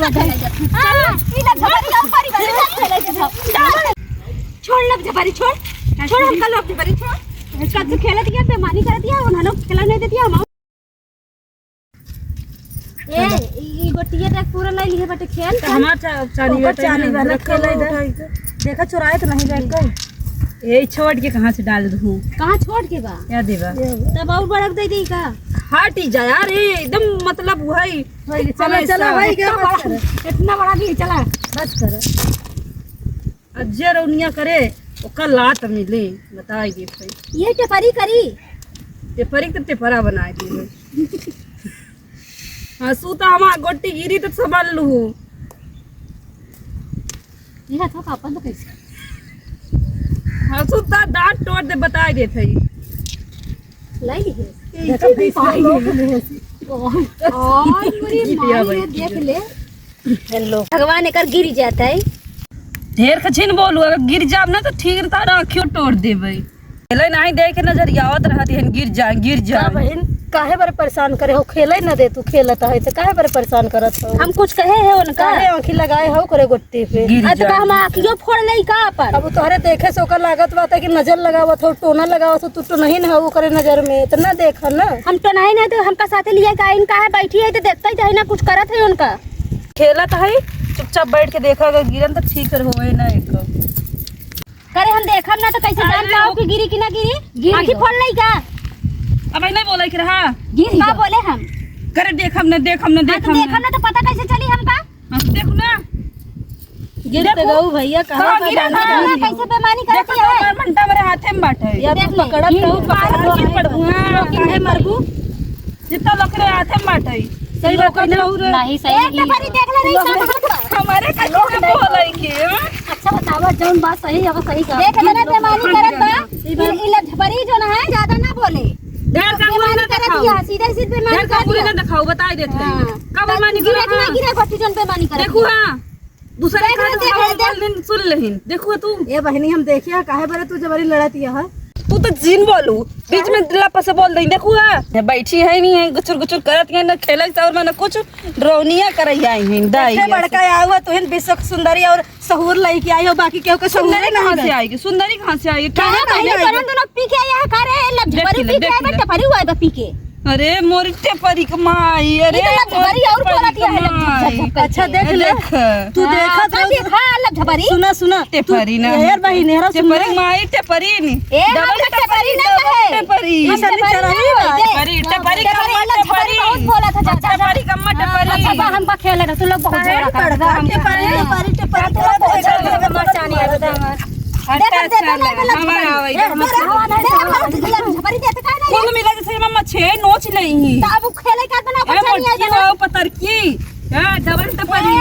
जाए बैठा हां ई लग झपरी हम परिवार में खेले के सब छोड़ लग झपरी छोड़ छोड़ हम कल झपरी छोड़ कब से खेलत दिया बेमानी कर दिया उन्होंने खेला नहीं दे दिया हम ए ई गोटिया तक पूरा ले लिए बटे खेल हमार चाली वाला खेल इधर देखा चुराए तो नहीं बैठ गए ए छोड़ के कहां से डाल दूं कहां छोड़ के बा क्या देबा तब और बड़क दे दी का हट जा यार एकदम मतलब वही चला चला भाई क्या इतना बड़ा भी चला बस कर अज्जर उनिया करे ओका लात मिले बताई दे भाई ये टेपरी करी टेपरी तो टेपरा बनाए दी हां सूता हमार गोटी गिरी तो संभाल लू ये था पापा तो कैसे हां सूता दांत तोड़ दे बताई दे थई लाई है देखो देख ले हेलो भगवान एकर गिर जाता है ढेर खचिन बोलू अगर गिर जाब ना तो ठीक तारा आँखियों तोड़ देबै खेले नहीं देख के नजर आवत रहती है गिर जा बहन काहे बारे परेशान करे हो खेले न दे तू खेलत है तो काहे बारे परेशान करत हो हम कुछ कहे है उनका काहे आँखी लगाए हो करे गोट्टी पे तो हम आँखियों फोड़ ले का अपन अब तोहरे देखे से ओकर लागत बात है कि नजर लगावत हो टोना लगावत हो तू तो नहीं ना वो करे नजर में इतना देखा ना हम तो नहीं ना तो हमका साथे लिया का इनका है बैठी है तो देखता ही जाए ना कुछ करत है उनका खेलत है चुपचाप बैठ के देखा अगर गिरन तो ठीक होए ना एक करे हम देखब ना तो कैसे जान पाओ कि गिरी कि ना गिरी आँखी फोड़ ले का अब नहीं बोले कि रहा गिरी का बोले हम करे देखम ना देखम ना तो पता कैसे चली हमका हां देखो ना गिरते गऊ भैया कहां पर जाना कैसे बेईमानी करती है घंटा मेरे हाथे में बाटे या तो पकड़त रहू गिर पड़ूंगा काहे मरबू जितना लकड़े हाथे में बाटे सही लोग नहीं सही नहीं एक देख ले रही हमारे का बोले कि अच्छा बतावा जौन बात सही है वो सही कर देख लेना बेईमानी करत बा ई लठपरी जो ना है ज्यादा ना बोले ढेर का बेईमानी करत दिया सीधे सीधे बेईमानी कर दिया ना दिखाओ बताई देते कब बेईमानी गिरा कि नहीं गिरा गोटी जौन बेईमानी करत देखो हां दूसरे का दिन सुन लेहिन देखो तू ए बहनी हम देखिया काहे बारे तू जबरी लड़ती है तू तो जिन बोलू बीच में दिला से बोल दई देखू हां बैठी है नहीं है गुचुर गुचुर करत है ना खेले और मैंने कुछ ड्रोनिया करई आई है दाई से बड़का आवा तो इन विश्व सुंदरी और सहूर लई के आई हो बाकी केहू के सुंदरी कहां से आएगी सुंदरी कहां से आएगी काहे पहले करन दोनों पी के आया करे लबरी पी के आया टपरी हुआ है पी के अरे मोरी टेपरी के माई अरे लबरी और बोलती है अच्छा देख ले तू देखत रह देखा लबरी सुना टेपरी ना यार भाई नेहरा टेपरी माई टेपरी नी डबल टेपरी ना है टेपरी टेपरी का टेपरी बहुत बोला था चाचा टेपरी का टेपरी अच्छा हमका खेले ना तू लोग बहुत झगड़ा करता हम टेपरी मचानी है बता कौन मिला जैसे मम्मा छे नोच लई अब खेले का बना पता नहीं है पतर की हां डबल टपरी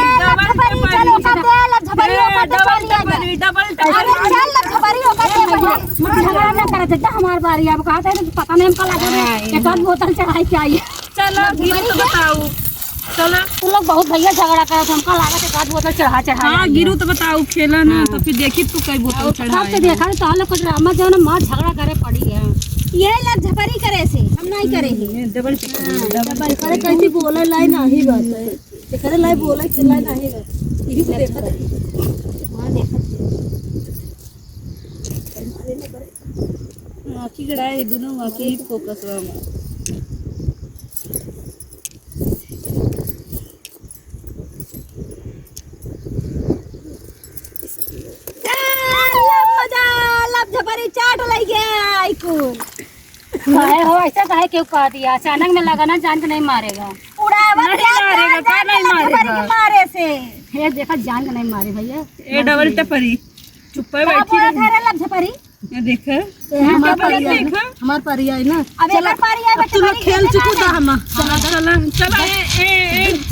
डबल झगड़ा ना करे तो हमार बारी अब कहते हैं पता नहीं हमका लगा एक आध बोतल चढ़ाई के आई चलो गिरी तो बताओ चलो तू लोग बहुत भैया झगड़ा करे तो हमका लगा एक आध बोतल चढ़ा हां गिरू तो बताओ खेला ना तो फिर देखी तू कई बोतल चढ़ाई सब देखा तो लोग कुछ ड्रामा जो ना मां झगड़ा करे पड़ी है ये लग झपरी करे से हम नहीं करे ही डबल करे कैसी बोले लाई नहीं बात है करे लाई बोले के लाई नहीं बात यही से देखा हां देखा आँखी गड़ाए दोनों आँखी फोकस हुआ चाट लग गया काहे हो ऐसा काहे क्यों कह दिया अचानक में लगा ना जान के नहीं मारेगा मारे से हे देखा जान के नहीं मारे भैया ए डबल टपरी चुप है बैठी झपरी ये देख हमार परी आई ना अब एक परी आई तू लोग खेल चुकू दा हम चला ए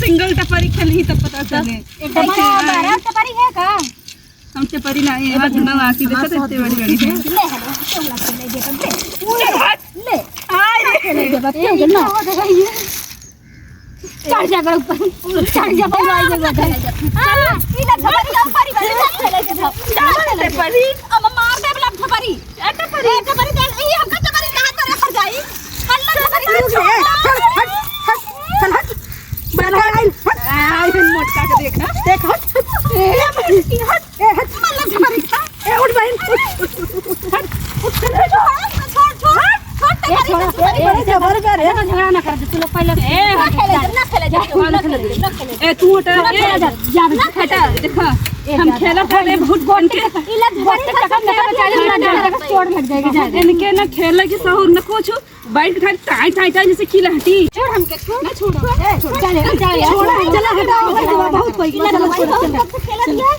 सिंगल टपरी खेली तब पता चले एक टपरी है का हम टपरी ना है आज ना आकी देखत इतने बड़ी है ले ले ले दे बच्चे ना चढ़ जा कर ऊपर चढ़ जा भाई आई जगह हां ई ना झपरी का परी वाले खेले के सब टपरी अब मार दे बला झपरी टपरी दे ई हमका टपरी कहां करे फर जाई हल्ला टपरी चल हट चल हट बड़ा आई मोटका झगड़ा ना कर तू लोग पहले ए तू हटा देखा हम खेला था बहुत बन के चोट लग जाएगी इनके ना खेला के सहूर न कुछ बैठ के टाई टाई टाई जैसे खिला हटी छोड़ हमके ना छोड़ो चले चला हटाओ बहुत कोई चलो खेला दिया